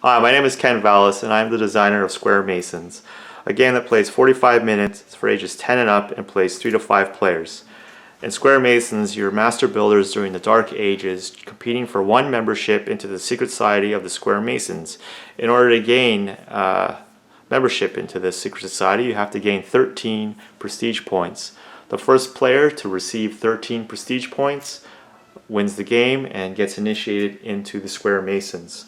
Hi, my name is Ken Vallis and I'm the designer of Square Masons, a game that plays 45 minutes, it's for ages 10 and up, and plays 3 to 5 players. In Square Masons, you're master builders during the Dark Ages, competing for one membership into the secret society of the Square Masons. In order to gain membership into this secret society, you have to gain 13 prestige points. The first player to receive 13 prestige points wins the game and gets initiated into the Square Masons.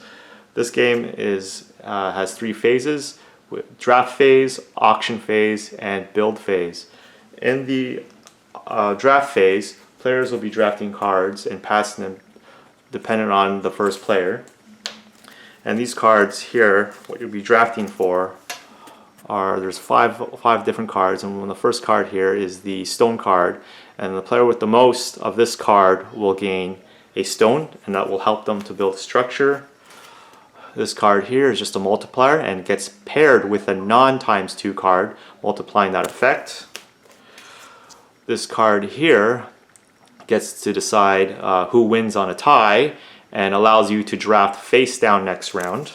This game has 3 phases: draft phase, auction phase, and build phase. In the draft phase, players will be drafting cards and passing them dependent on the first player. And these cards here, what you'll be drafting for, there's five different cards, and the first card here is the stone card, and the player with the most of this card will gain a stone, and that will help them to build structure. This card here is just a multiplier and gets paired with a non-times 2 card, multiplying that effect. This card here gets to decide who wins on a tie and allows you to draft face down next round.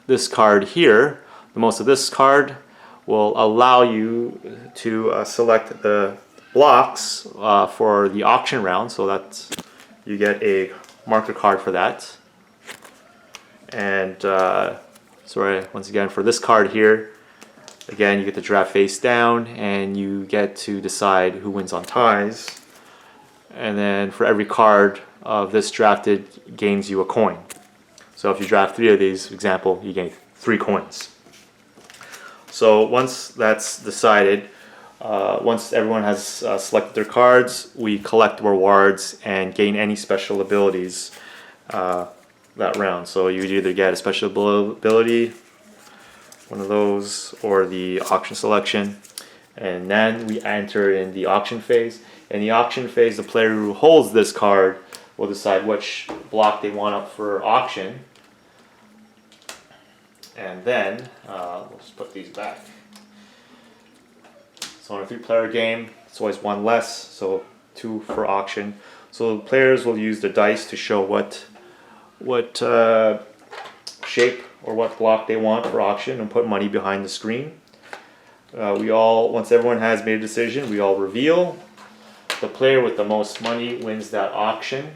This card here, the most of this card, will allow you to select the blocks for the auction round, so that you get a marker card for that. And once again, for this card here, again, you get to draft face down and you get to decide who wins on ties. And then for every card of this drafted, gains you a coin. So if you draft 3 of these, for example, you gain 3 coins. So once that's decided, once everyone has selected their cards, we collect rewards and gain any special abilities that round. So you either get a special ability, one of those, or the auction selection. And then we enter in the auction phase. In the auction phase, the player who holds this card will decide which block they want up for auction. And then, we'll just put these back. So in a 3-player game, it's always 1 less, so 2 for auction. So the players will use the dice to show what shape or what block they want for auction and put money behind the screen. Once everyone has made a decision, we all reveal. The player with the most money wins that auction.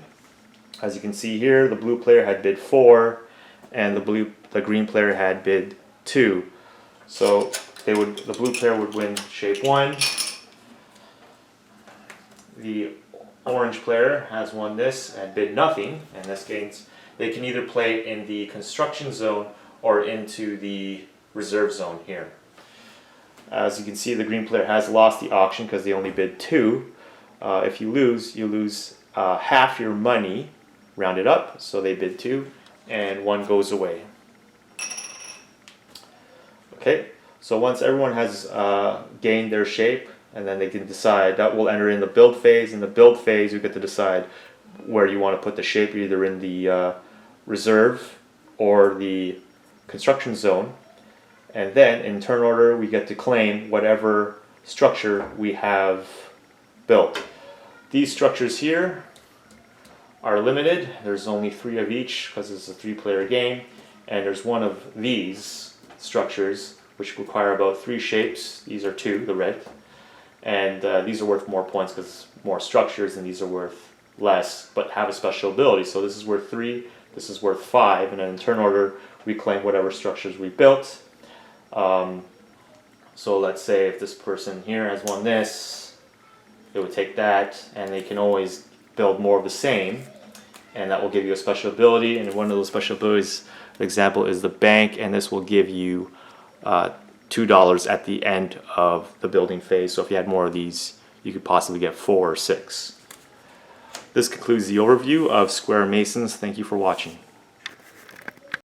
As you can see here, the blue player had bid 4 and the green player had bid 2. So the blue player would win shape 1. The orange player has won this and bid nothing, and this gains. They can either play in the construction zone or into the reserve zone here. As you can see, the green player has lost the auction because they only bid 2. If you lose half your money, rounded up, so they bid 2, and 1 goes away. Okay, so once everyone has gained their shape, and then they can decide, that will enter in the build phase. In the build phase, you get to decide where you want to put the shape, either in the reserve or the construction zone. And then in turn order, we get to claim whatever structure we have built. These structures here are limited. There's only 3 of each because it's a 3-player game, and there's 1 of these structures which require about 3 shapes. These are 2, the red, and these are worth more points because more structures, and these are worth less but have a special ability. So this is worth 3, this is worth 5, and then in turn order we claim whatever structures we built. So let's say if this person here has won this, they would take that, and they can always build more of the same, and that will give you a special ability. And one of those special abilities, for example, is the bank, and this will give you $2 at the end of the building phase. So if you had more of these, you could possibly get 4 or 6. This concludes the overview of Square Masons. Thank you for watching.